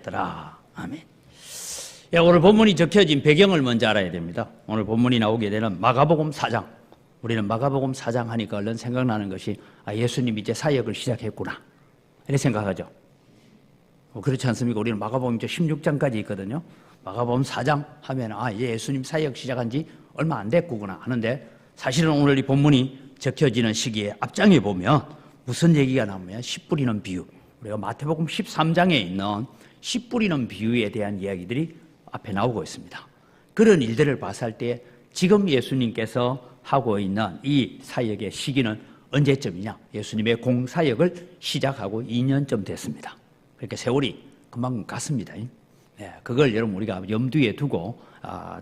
되었더라. 아멘. 예, 오늘 본문이 적혀진 배경을 먼저 알아야 됩니다. 오늘 본문이 나오게 되는 마가복음 4장. 우리는 마가복음 4장 하니까 얼른 생각나는 것이 예수님이 이제 사역을 시작했구나 이렇게 생각하죠. 그렇지 않습니까? 우리는 마가복음 16장까지 있거든요. 마가복음 4장 하면 예수님 사역 시작한 지 얼마 안 됐구나 하는데, 사실은 오늘 이 본문이 적혀지는 시기에 앞장에 보면 무슨 얘기가 나오면 씨 뿌리는 비유, 우리가 마태복음 13장에 있는 씨 뿌리는 비유에 대한 이야기들이 앞에 나오고 있습니다. 그런 일들을 봤을 때 지금 예수님께서 하고 있는 이 사역의 시기는 언제쯤이냐? 예수님의 공사역을 시작하고 2년쯤 됐습니다. 그렇게 세월이 금방 갔습니다. 그걸 여러분 우리가 염두에 두고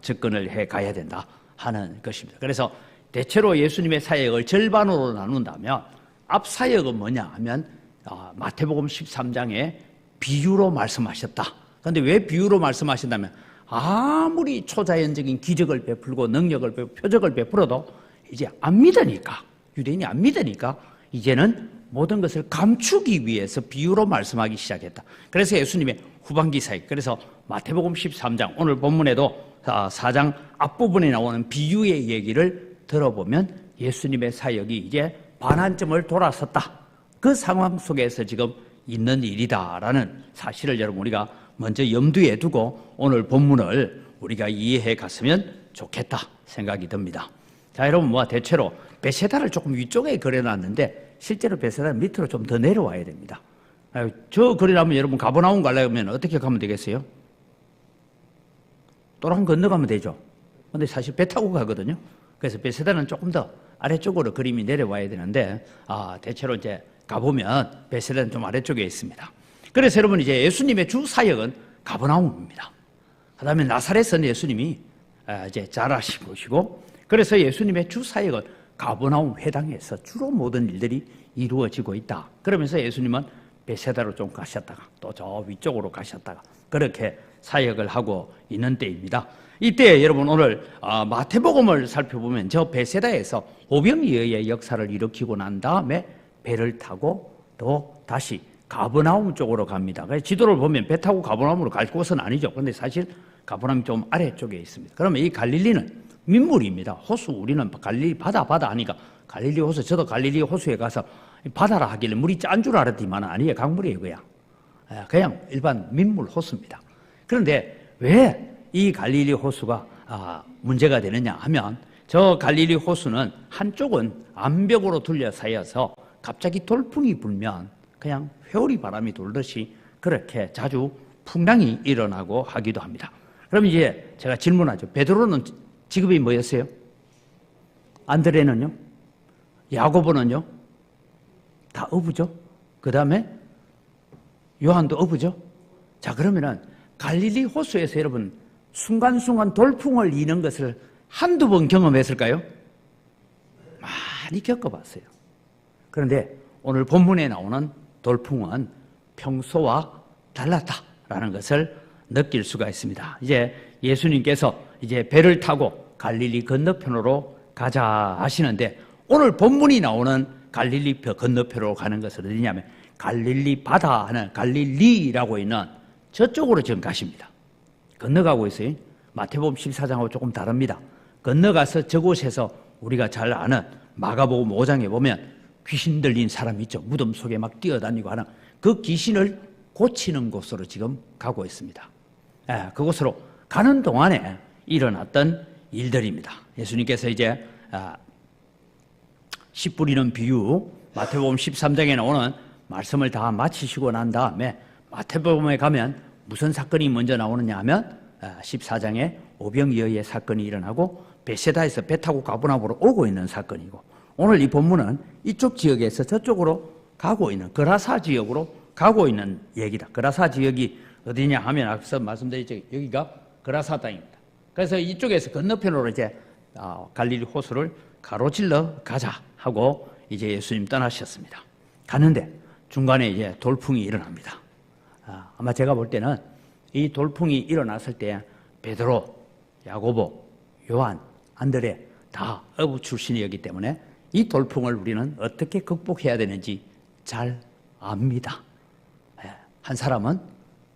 접근을 해 가야 된다 하는 것입니다. 그래서 대체로 예수님의 사역을 절반으로 나눈다면 앞 사역은 뭐냐 하면 마태복음 13장에 비유로 말씀하셨다. 그런데 왜 비유로 말씀하신다면 아무리 초자연적인 기적을 베풀고 능력을 베풀고 표적을 베풀어도 이제 안 믿으니까, 유대인이 안 믿으니까 이제는 모든 것을 감추기 위해서 비유로 말씀하기 시작했다. 그래서 예수님의 후반기 사역, 그래서 마태복음 13장 오늘 본문에도 4장 앞부분에 나오는 비유의 얘기를 들어보면 예수님의 사역이 이제 반환점을 돌아섰다. 그 상황 속에서 지금 있는 일이다라는 사실을 여러분 우리가 먼저 염두에 두고 오늘 본문을 우리가 이해해 갔으면 좋겠다 생각이 듭니다. 자, 여러분 대체로 베세다를 조금 위쪽에 그려놨는데 실제로 베세다는 밑으로 좀 더 내려와야 됩니다. 저 그리려면 여러분 가버나움 가려면 어떻게 가면 되겠어요? 또랑 건너가면 되죠. 근데 사실 배 타고 가거든요. 그래서 베세다는 조금 더 아래쪽으로 그림이 내려와야 되는데 대체로 이제 가보면 베세다는 좀 아래쪽에 있습니다. 그래서 여러분 이제 예수님의 주 사역은 가버나움입니다. 그 다음에 나사렛은 예수님이 이제 자라시고, 그래서 예수님의 주 사역은 가버나움 회당에서 주로 모든 일들이 이루어지고 있다. 그러면서 예수님은 베세다로 좀 가셨다가 또 저 위쪽으로 가셨다가 그렇게 사역을 하고 있는 때입니다. 이때 여러분 오늘 마태복음을 살펴보면 저 베세다에서 오병이어의 역사를 일으키고 난 다음에 배를 타고 또 다시 가버나움 쪽으로 갑니다. 그래서 지도를 보면 배 타고 가버나움으로 갈 곳은 아니죠. 그런데 사실 가버나움이 좀 아래쪽에 있습니다. 그러면 이 갈릴리는 민물입니다. 호수, 우리는 갈릴리 바다 하니까 갈릴리 호수, 저도 갈릴리 호수에 가서 바다라 하길래 물이 짠 줄 알았지만 아니에요. 강물이에요. 그냥 일반 민물 호수입니다. 그런데 왜 이 갈릴리 호수가 문제가 되느냐 하면 저 갈릴리 호수는 한쪽은 암벽으로 둘러싸여서 갑자기 돌풍이 불면 그냥 회오리 바람이 돌듯이 그렇게 자주 풍랑이 일어나고 하기도 합니다. 그럼 이제 제가 질문하죠. 베드로는 직업이 뭐였어요? 안드레는요? 야고보는요? 다 어부죠? 그 다음에 요한도 어부죠? 자, 그러면은 갈릴리 호수에서 여러분 순간순간 돌풍을 이는 것을 한두 번 경험했을까요? 많이 겪어봤어요. 그런데 오늘 본문에 나오는 돌풍은 평소와 달랐다라는 것을 느낄 수가 있습니다. 이제 예수님께서 이제 배를 타고 갈릴리 건너편으로 가자 하시는데 오늘 본문이 나오는 갈릴리 건너편으로 가는 것은 어디냐면 갈릴리 바다 하는 갈릴리라고 있는 저쪽으로 지금 가십니다. 건너가고 있어요. 마태복음 14장하고 조금 다릅니다. 건너가서 저곳에서 우리가 잘 아는 마가복음 5장에 보면 귀신 들린 사람이 있죠. 무덤 속에 막 뛰어다니고 하는 그 귀신을 고치는 곳으로 지금 가고 있습니다. 그곳으로 가는 동안에 일어났던 일들입니다. 예수님께서 이제 씨 뿌리는 비유, 마태복음 13장에 나오는 말씀을 다 마치시고 난 다음에 마태복음에 가면 무슨 사건이 먼저 나오느냐 하면 14장에 오병이어의 사건이 일어나고 베세다에서 배 타고 가버나움으로 오고 있는 사건이고, 오늘 이 본문은 이쪽 지역에서 저쪽으로 가고 있는 그라사 지역으로 가고 있는 얘기다. 그라사 지역이 어디냐 하면 앞서 말씀드렸죠. 여기가 그라사 땅입니다. 그래서 이쪽에서 건너편으로 이제 갈릴리 호수를 가로질러 가자 하고 이제 예수님 떠나셨습니다. 가는데 중간에 이제 돌풍이 일어납니다. 아마 제가 볼 때는 이 돌풍이 일어났을 때 베드로, 야고보, 요한, 안드레 다 어부 출신이었기 때문에 이 돌풍을 우리는 어떻게 극복해야 되는지 잘 압니다. 한 사람은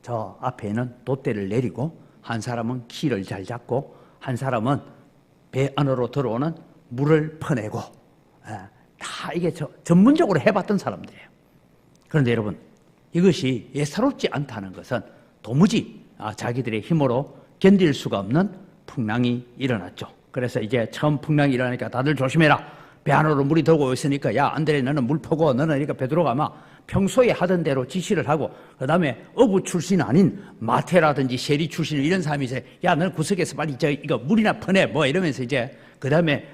저 앞에는 돛대를 내리고 한 사람은 키를 잘 잡고 한 사람은 배 안으로 들어오는 물을 퍼내고 다 이게 전문적으로 해봤던 사람들이에요. 그런데 여러분 이것이 예사롭지 않다는 것은 도무지 자기들의 힘으로 견딜 수가 없는 풍랑이 일어났죠. 그래서 이제 처음 풍랑이 일어나니까 다들 조심해라. 배 안으로 물이 들어오고 있으니까 야 안드레 너는 물 퍼고 너는 그러니까 베드로가 아마 평소에 하던 대로 지시를 하고 그 다음에 어부 출신 아닌 마태라든지 세리 출신 이런 사람이 이제 야 너는 구석에서 빨리 이거 물이나 퍼내 뭐 이러면서 이제 그 다음에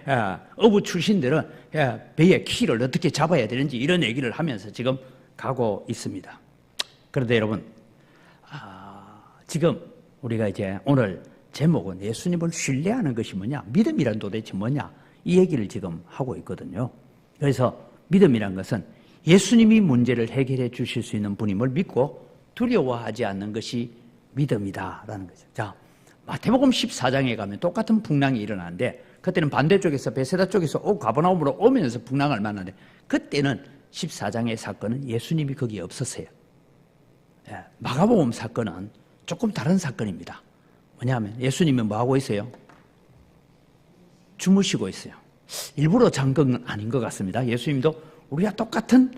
어부 출신들은 배의 키를 어떻게 잡아야 되는지 이런 얘기를 하면서 지금 가고 있습니다. 그런데 여러분 지금 우리가 이제 오늘 제목은 예수님을 신뢰하는 것이 뭐냐, 믿음이란 도대체 뭐냐 이 얘기를 지금 하고 있거든요. 그래서 믿음이란 것은 예수님이 문제를 해결해 주실 수 있는 분임을 믿고 두려워하지 않는 것이 믿음이다라는 거죠. 자, 마태복음 14장에 가면 똑같은 풍랑이 일어나는데 그때는 반대쪽에서 베세다 쪽에서 가버나움으로 오면서 풍랑을 만나는데 그때는 14장의 사건은 예수님이 거기에 없었어요. 마가복음 사건은 조금 다른 사건입니다. 뭐냐면 예수님은 뭐하고 있어요? 주무시고 있어요. 일부러 잔 건 아닌 것 같습니다. 예수님도 우리가 똑같은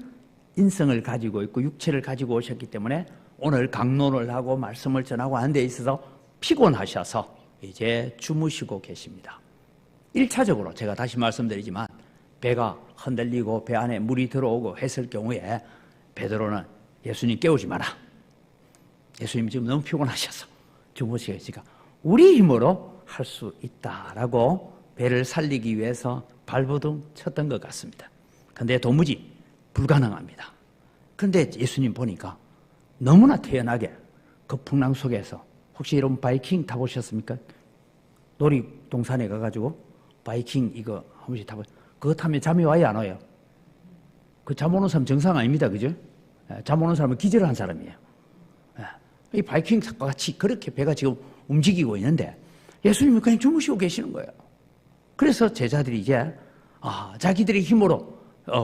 인성을 가지고 있고 육체를 가지고 오셨기 때문에 오늘 강론을 하고 말씀을 전하고 하는 데 있어서 피곤하셔서 이제 주무시고 계십니다. 1차적으로 제가 다시 말씀드리지만 배가 흔들리고 배 안에 물이 들어오고 했을 경우에 베드로는 예수님 깨우지 마라. 예수님 지금 너무 피곤하셔서 주무시고 있으니까 우리 힘으로 할 수 있다라고 배를 살리기 위해서 발버둥 쳤던 것 같습니다. 그런데 도무지 불가능합니다. 그런데 예수님 보니까 너무나 태연하게 그 풍랑 속에서 혹시 여러분 바이킹 타보셨습니까? 놀이동산에 가가지고 바이킹 이거 한 번씩 타보셨어요? 그거 타면 잠이 와요 안 와요? 그 잠 오는 사람 정상 아닙니다. 그죠? 잠 오는 사람은 기절한 사람이에요. 이 바이킹과 같이 그렇게 배가 지금 움직이고 있는데 예수님이 그냥 주무시고 계시는 거예요. 그래서 제자들이 이제 자기들의 힘으로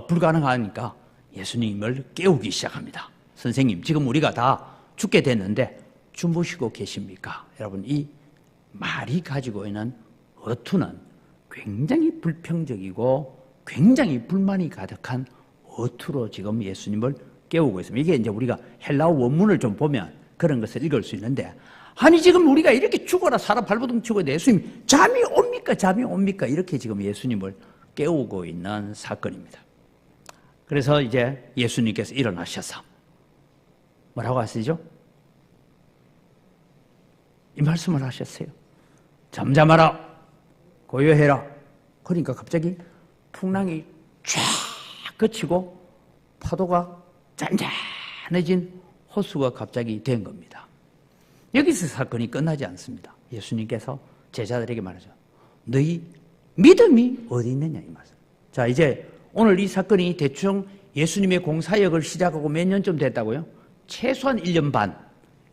불가능하니까 예수님을 깨우기 시작합니다. 선생님, 지금 우리가 다 죽게 됐는데 주무시고 계십니까? 여러분, 이 말이 가지고 있는 어투는 굉장히 불평적이고 굉장히 불만이 가득한 어투로 지금 예수님을 깨우고 있습니다. 이게 이제 우리가 헬라어 원문을 좀 보면 그런 것을 읽을 수 있는데, 아니 지금 우리가 이렇게 죽어라 살아 발버둥 치고 있는데 예수님 잠이 옵니까? 잠이 옵니까? 이렇게 지금 예수님을 깨우고 있는 사건입니다. 그래서 이제 예수님께서 일어나셔서 뭐라고 하시죠? 이 말씀을 하셨어요. 잠잠하라, 고요해라. 그러니까 갑자기 풍랑이 쫙 그치고 파도가 잔잔해진 호수가 갑자기 된 겁니다. 여기서 사건이 끝나지 않습니다. 예수님께서 제자들에게 말하죠. 너희 믿음이 어디 있느냐 이 말씀. 자, 이제 오늘 이 사건이 대충 예수님의 공사역을 시작하고 몇 년쯤 됐다고요? 최소한 1년 반,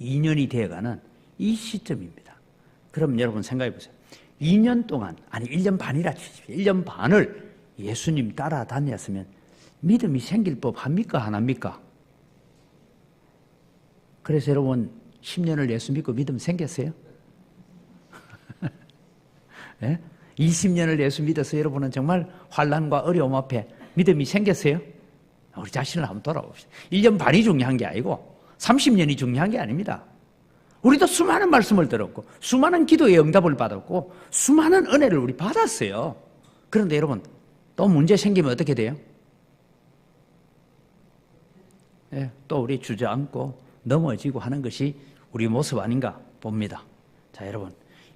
2년이 되어가는 이 시점입니다. 그럼 여러분 생각해 보세요. 2년 동안, 아니 1년 반이라 치십시오. 1년 반을 예수님 따라다녔으면 믿음이 생길 법 합니까? 안 합니까? 그래서 여러분 10년을 예수 믿고 믿음 생겼어요? 네? 20년을 예수 믿어서 여러분은 정말 환난과 어려움 앞에 믿음이 생겼어요? 우리 자신을 한번 돌아봅시다. 1년 반이 중요한 게 아니고 30년이 중요한 게 아닙니다. 우리도 수많은 말씀을 들었고 수많은 기도의 응답을 받았고 수많은 은혜를 우리 받았어요. 그런데 여러분 또 문제 생기면 어떻게 돼요? 네, 또 우리 주저앉고 넘어지고 하는 것이 우리 모습 아닌가 봅니다. 자, 여러분,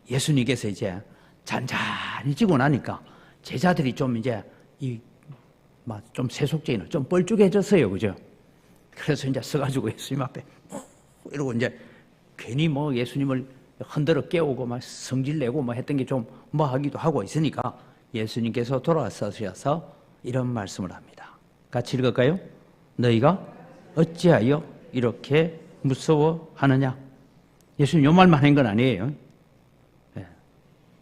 예수님께서 이제 잔잔히 지고 나니까 제자들이 좀 이제 좀 세속적인, 좀 뻘쭘해졌어요. 그죠? 그래서 이제 서가지고 예수님 앞에 이러고 이제 괜히 뭐 예수님을 흔들어 깨우고 막 성질내고 뭐 했던 게 좀 뭐 하기도 하고 있으니까 예수님께서 돌아서셔서 이런 말씀을 합니다. 같이 읽을까요? 너희가 어찌하여 이렇게 무서워하느냐? 예수님 요 말만 한 건 아니에요.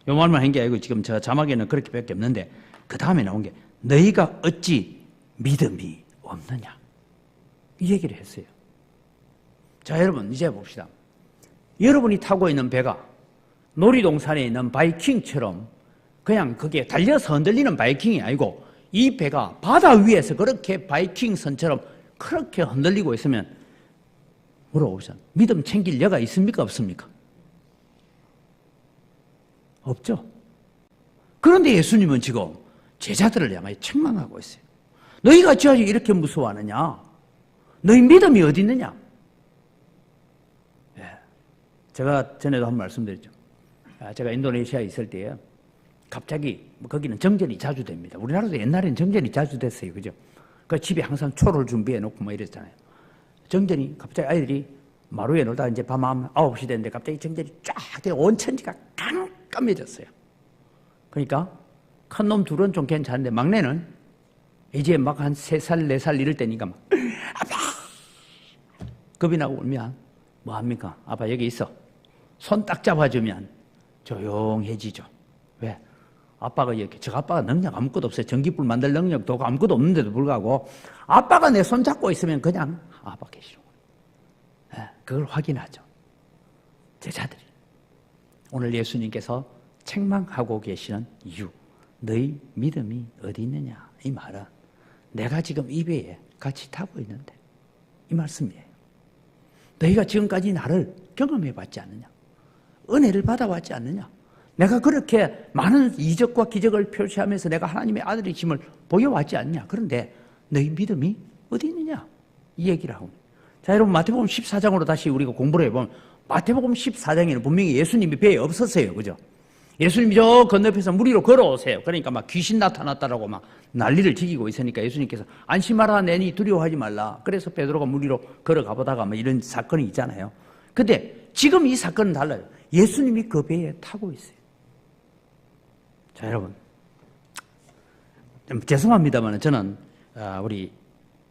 요 말만 한 게 아니고 지금 저 자막에는 그렇게밖에 없는데 그 다음에 나온 게 너희가 어찌 믿음이 없느냐? 이 얘기를 했어요. 자, 여러분 이제 봅시다. 여러분이 타고 있는 배가 놀이동산에 있는 바이킹처럼 그냥 그게 달려서 흔들리는 바이킹이 아니고 이 배가 바다 위에서 그렇게 바이킹 선처럼 그렇게 흔들리고 있으면 물어봅시다. 믿음 챙길 여가 있습니까? 없습니까? 없죠. 그런데 예수님은 지금 제자들을 향하여 책망하고 있어요. 너희가 어찌하여 이렇게 무서워하느냐? 너희 믿음이 어디 있느냐? 제가 전에도 한 말씀드렸죠. 제가 인도네시아에 있을 때에 갑자기 거기는 정전이 자주 됩니다. 우리나라도 옛날에는 정전이 자주 됐어요. 그죠? 그 집에 항상 초를 준비해 놓고 뭐 이랬잖아요. 정전이 갑자기 아이들이 마루에 놀다가 이제 밤 9시 됐는데 갑자기 정전이 쫙 돼 온 천지가 깜깜해졌어요. 그러니까 큰 놈 둘은 좀 괜찮은데 막내는 이제 막 한 3살, 4살 이럴 때니까 막 아빠! 겁이 나고 울면 뭐 합니까? 아빠 여기 있어. 손 딱 잡아주면 조용해지죠. 왜? 아빠가 이렇게, 저 아빠가 능력 아무것도 없어요. 전기불 만들 능력도 아무것도 없는데도 불구하고 아빠가 내 손 잡고 있으면 그냥 아빠 계시는 거예요. 그걸 확인하죠. 제자들이. 오늘 예수님께서 책망하고 계시는 이유, 너희 믿음이 어디 있느냐? 이 말은 내가 지금 이 배에 같이 타고 있는데 이 말씀이에요. 너희가 지금까지 나를 경험해 봤지 않느냐? 은혜를 받아왔지 않느냐? 내가 그렇게 많은 이적과 기적을 표시하면서 내가 하나님의 아들이심을 보여왔지 않느냐? 그런데 너희 믿음이 어디 있느냐? 이 얘기를 하고. 자, 여러분 마태복음 14장으로 다시 우리가 공부를 해보면 마태복음 14장에는 분명히 예수님이 배에 없었어요. 그죠? 예수님이 저 건너편에서 물 위로 걸어오세요. 그러니까 막 귀신 나타났다라고 막 난리를 지기고 있으니까 예수님께서 안심하라 내니 두려워하지 말라. 그래서 베드로가 물 위로 걸어가 보다가 뭐 이런 사건이 있잖아요. 근데 지금 이 사건은 달라요. 예수님이 그 배에 타고 있어요. 자, 여러분. 좀 죄송합니다만 저는 우리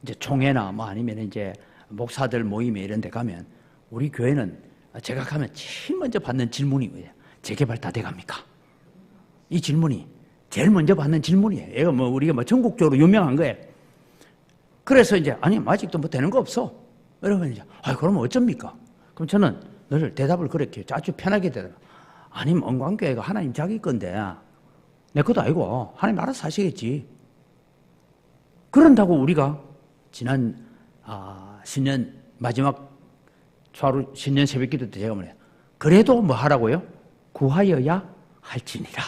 이제 총회나 뭐 아니면 이제 목사들 모임에 이런 데 가면 우리 교회는 제가 가면 제일 먼저 받는 질문이 뭐예요? 재개발 다 돼갑니까? 이 질문이 제일 먼저 받는 질문이에요. 이거 뭐 우리가 뭐 전국적으로 유명한 거예요. 그래서 이제 아니 아직도 뭐 되는 거 없어. 여러분 이제 그럼 어쩝니까? 그럼 저는 늘 대답을 그렇게 아주 편하게 대답. 아니 원광교회가 하나님 자기 건데 내 것도 아니고 하나님 알아서 하시겠지. 그런다고 우리가 지난 신년 마지막 초하루 신년 새벽기도 때 제가 뭐래요? 그래도 뭐 하라고요? 구하여야 할지니라.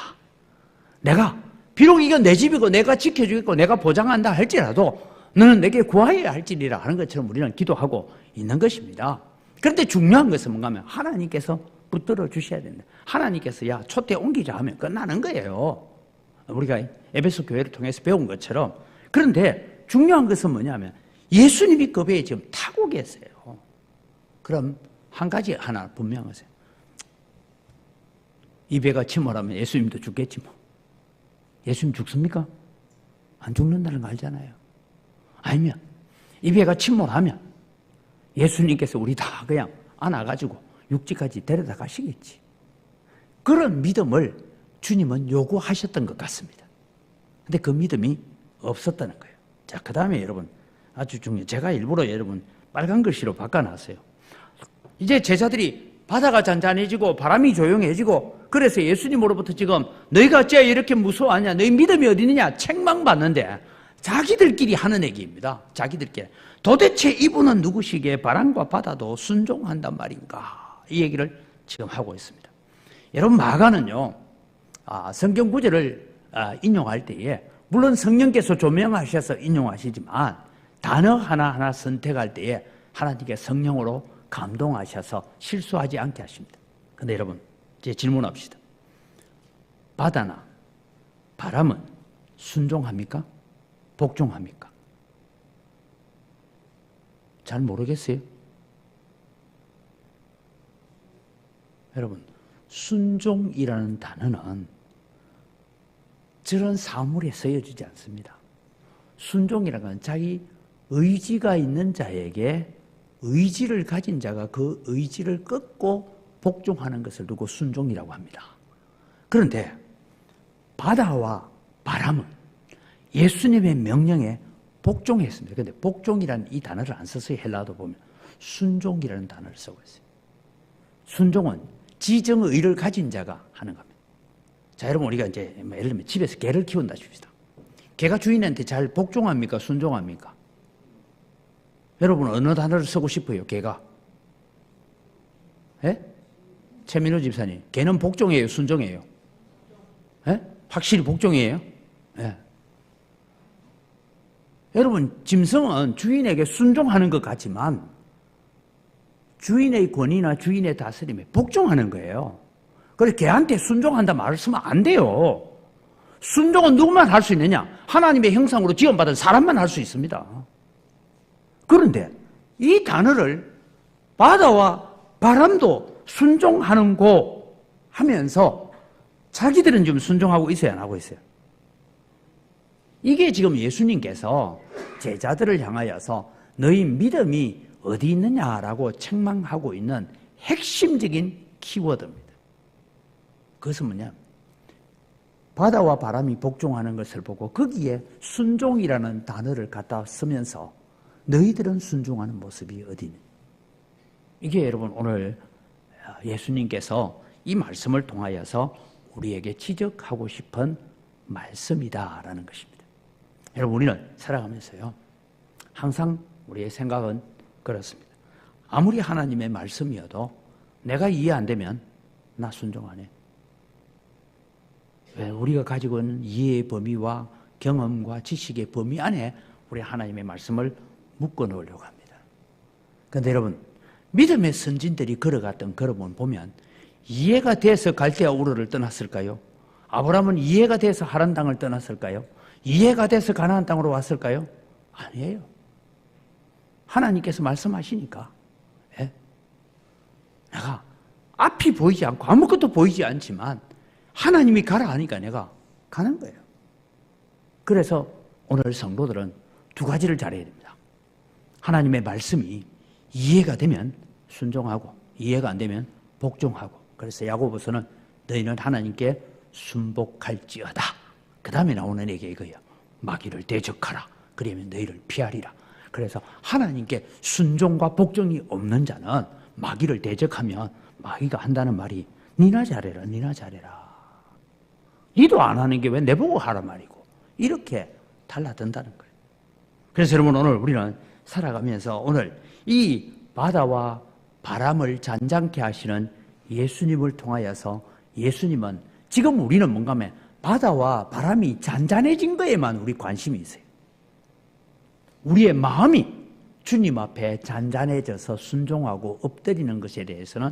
내가 비록 이건 내 집이고 내가 지켜주겠고 내가 보장한다 할지라도 너는 내게 구하여야 할지니라 하는 것처럼 우리는 기도하고 있는 것입니다. 그런데 중요한 것은 뭔가 하면 하나님께서 붙들어 주셔야 된다. 하나님께서 야 촛대 옮기자 하면 끝나는 거예요. 우리가 에베소 교회를 통해서 배운 것처럼. 그런데 중요한 것은 뭐냐면 예수님이 그 배에 지금 타고 계세요. 그럼 한 가지 하나 분명하세요. 이 배가 침몰하면 예수님도 죽겠지 뭐. 예수님 죽습니까? 안 죽는다는 거 알잖아요. 아니면 이 배가 침몰하면 예수님께서 우리 다 그냥 안아가지고 육지까지 데려다 가시겠지. 그런 믿음을 주님은 요구하셨던 것 같습니다. 근데 그 믿음이 없었다는 거예요. 자, 그 다음에 여러분 아주 중요해요. 제가 일부러 여러분 빨간 글씨로 바꿔놨어요. 이제 제자들이 바다가 잔잔해지고 바람이 조용해지고 그래서 예수님으로부터 지금 너희가 어찌하여 이렇게 무서워하냐? 너희 믿음이 어디 있느냐? 책망받는데 자기들끼리 하는 얘기입니다. 자기들끼리. 도대체 이분은 누구시기에 바람과 바다도 순종한단 말인가? 이 얘기를 지금 하고 있습니다. 여러분 마가는요. 성경 구절을 인용할 때에 물론 성령께서 조명하셔서 인용하시지만 단어 하나하나 선택할 때에 하나님께 성령으로 감동하셔서 실수하지 않게 하십니다. 그런데 여러분 이제 질문합시다. 바다나 바람은 순종합니까? 복종합니까? 잘 모르겠어요. 여러분 순종이라는 단어는 저런 사물에 쓰여지지 않습니다. 순종이라는 건 자기 의지가 있는 자에게 의지를 가진 자가 그 의지를 끊고 복종하는 것을 두고 순종이라고 합니다. 그런데 바다와 바람은 예수님의 명령에 복종했습니다. 그런데 복종이라는 이 단어를 안 썼어요. 헬라어도 보면. 순종이라는 단어를 쓰고 있어요. 순종은 지정의를 가진 자가 하는 겁니다. 자, 여러분, 우리가 이제 예를 들면 집에서 개를 키운다 줍시다. 개가 주인한테 잘 복종합니까? 순종합니까? 여러분, 어느 단어를 쓰고 싶어요? 개가? 예? 최민호 집사님, 개는 복종이에요? 순종이에요? 예? 확실히 복종이에요? 예. 여러분, 짐승은 주인에게 순종하는 것 같지만 주인의 권위나 주인의 다스림에 복종하는 거예요. 그래서 개한테 순종한다 말을 쓰면 안 돼요. 순종은 누구만 할 수 있느냐? 하나님의 형상으로 지원받은 사람만 할 수 있습니다. 그런데 이 단어를 바다와 바람도 순종하는고 하면서 자기들은 좀 순종하고 있어요, 안 하고 있어요? 이게 지금 예수님께서 제자들을 향하여서 너희 믿음이 어디 있느냐라고 책망하고 있는 핵심적인 키워드입니다. 그것은 뭐냐? 바다와 바람이 복종하는 것을 보고 거기에 순종이라는 단어를 갖다 쓰면서 너희들은 순종하는 모습이 어디 있느냐? 이게 여러분 오늘 예수님께서 이 말씀을 통하여서 우리에게 지적하고 싶은 말씀이다라는 것입니다. 여러분, 우리는 살아가면서요, 항상 우리의 생각은 그렇습니다. 아무리 하나님의 말씀이어도 내가 이해 안 되면 나 순종 안 해. 왜? 우리가 가지고 있는 이해의 범위와 경험과 지식의 범위 안에 우리 하나님의 말씀을 묶어 놓으려고 합니다. 그런데 여러분, 믿음의 선진들이 걸어갔던 걸음을 보면 이해가 돼서 갈대아 우르를 떠났을까요? 아브라함은 이해가 돼서 하란 땅을 떠났을까요? 이해가 돼서 가나안 땅으로 왔을까요? 아니에요. 하나님께서 말씀하시니까, 예? 내가 앞이 보이지 않고 아무것도 보이지 않지만 하나님이 가라 하니까 내가 가는 거예요. 그래서 오늘 성도들은 두 가지를 잘해야 됩니다. 하나님의 말씀이 이해가 되면 순종하고 이해가 안 되면 복종하고. 그래서 야고보서는 너희는 하나님께 순복할지어다. 그 다음에 나오는 얘기가 이거예요. 마귀를 대적하라. 그러면 너희를 피하리라. 그래서 하나님께 순종과 복종이 없는 자는 마귀를 대적하면 마귀가 한다는 말이 니나 잘해라, 니나 잘해라. 니도 안 하는 게 왜 내보고 하란 말이고. 이렇게 달라든다는 거예요. 그래서 여러분, 오늘 우리는 살아가면서 오늘 이 바다와 바람을 잔잔케 하시는 예수님을 통하여서 예수님은 지금 우리는 뭔가 하면 바다와 바람이 잔잔해진 거에만 우리 관심이 있어요. 우리의 마음이 주님 앞에 잔잔해져서 순종하고 엎드리는 것에 대해서는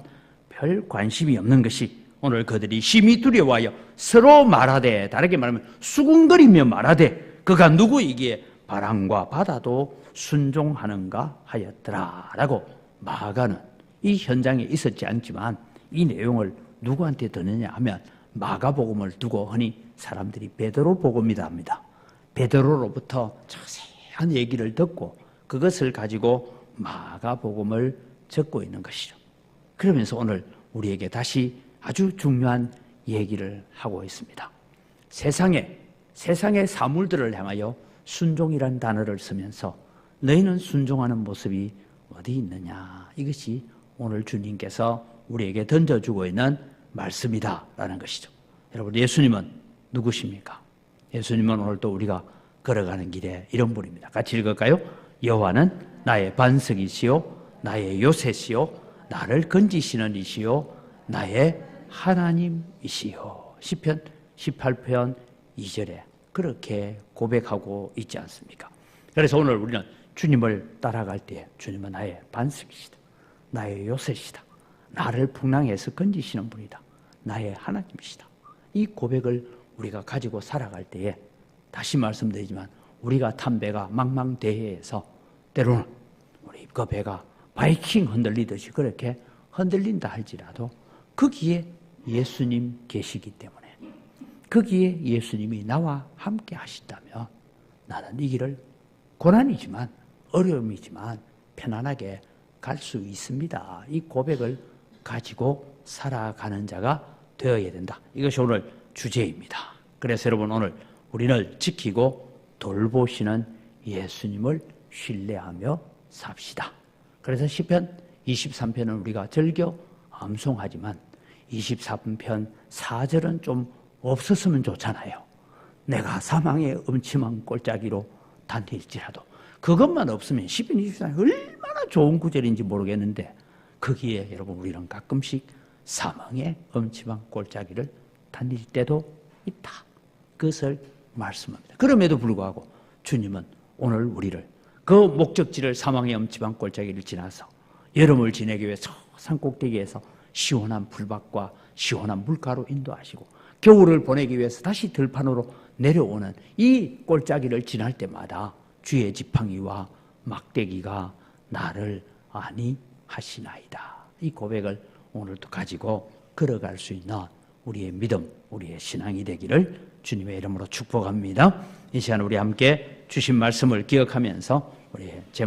별 관심이 없는 것이 오늘 그들이 심히 두려워하여 서로 말하되, 다르게 말하면 수군거리며 말하되 그가 누구이기에 바람과 바다도 순종하는가 하였더라 라고 마가는 이 현장에 있었지 않지만 이 내용을 누구한테 듣느냐 하면 마가복음을 두고 흔히 사람들이 베드로 복음이다 합니다. 베드로로부터 자세한 얘기를 듣고 그것을 가지고 마가복음을 적고 있는 것이죠. 그러면서 오늘 우리에게 다시 아주 중요한 얘기를 하고 있습니다. 세상의 사물들을 향하여 순종이란 단어를 쓰면서 너희는 순종하는 모습이 어디 있느냐, 이것이 오늘 주님께서 우리에게 던져주고 있는 말씀이다라는 것이죠. 여러분, 예수님은 누구십니까? 예수님은 오늘 또 우리가 걸어가는 길에 이런 분입니다. 같이 읽을까요? 여호와는 나의 반석이시요 나의 요새시요 나를 건지시는 이시요 나의 하나님이시요. 시편 18편 2절에 그렇게 고백하고 있지 않습니까? 그래서 오늘 우리는 주님을 따라갈 때 주님은 나의 반석이시다, 나의 요새시다, 나를 풍랑에서 건지시는 분이다, 나의 하나님이시다. 이 고백을 우리가 가지고 살아갈 때에 다시 말씀드리지만 우리가 탄 배가 망망대해에서 때로는 우리 그 배가 바이킹 흔들리듯이 그렇게 흔들린다 할지라도 거기에 예수님 계시기 때문에, 거기에 예수님이 나와 함께 하신다면 나는 이 길을 고난이지만 어려움이지만 편안하게 갈 수 있습니다. 이 고백을 가지고 살아가는 자가 되어야 된다. 이것이 오늘 주제입니다. 그래서 여러분, 오늘 우리를 지키고 돌보시는 예수님을 신뢰하며 삽시다. 그래서 시편 23편은 우리가 즐겨 암송하지만 24편 4절은 좀 없었으면 좋잖아요. 내가 사망의 음침한 골짜기로 다닐지라도. 그것만 없으면 시편 23편 얼마나 좋은 구절인지 모르겠는데 거기에 여러분 우리는 가끔씩 사망의 음침한 골짜기를 다닐 때도 있다. 그것을 말씀합니다. 그럼에도 불구하고 주님은 오늘 우리를 그 목적지를 사망의 음침한 골짜기를 지나서 여름을 지내기 위해서 산꼭대기에서 시원한 불밭과 시원한 물가로 인도하시고 겨울을 보내기 위해서 다시 들판으로 내려오는 이 골짜기를 지날 때마다 주의 지팡이와 막대기가 나를 안위하시나이다. 이 고백을 오늘도 가지고 걸어갈 수 있는 우리의 믿음, 우리의 신앙이 되기를 주님의 이름으로 축복합니다. 이 시간 우리 함께 주신 말씀을 기억하면서 우리의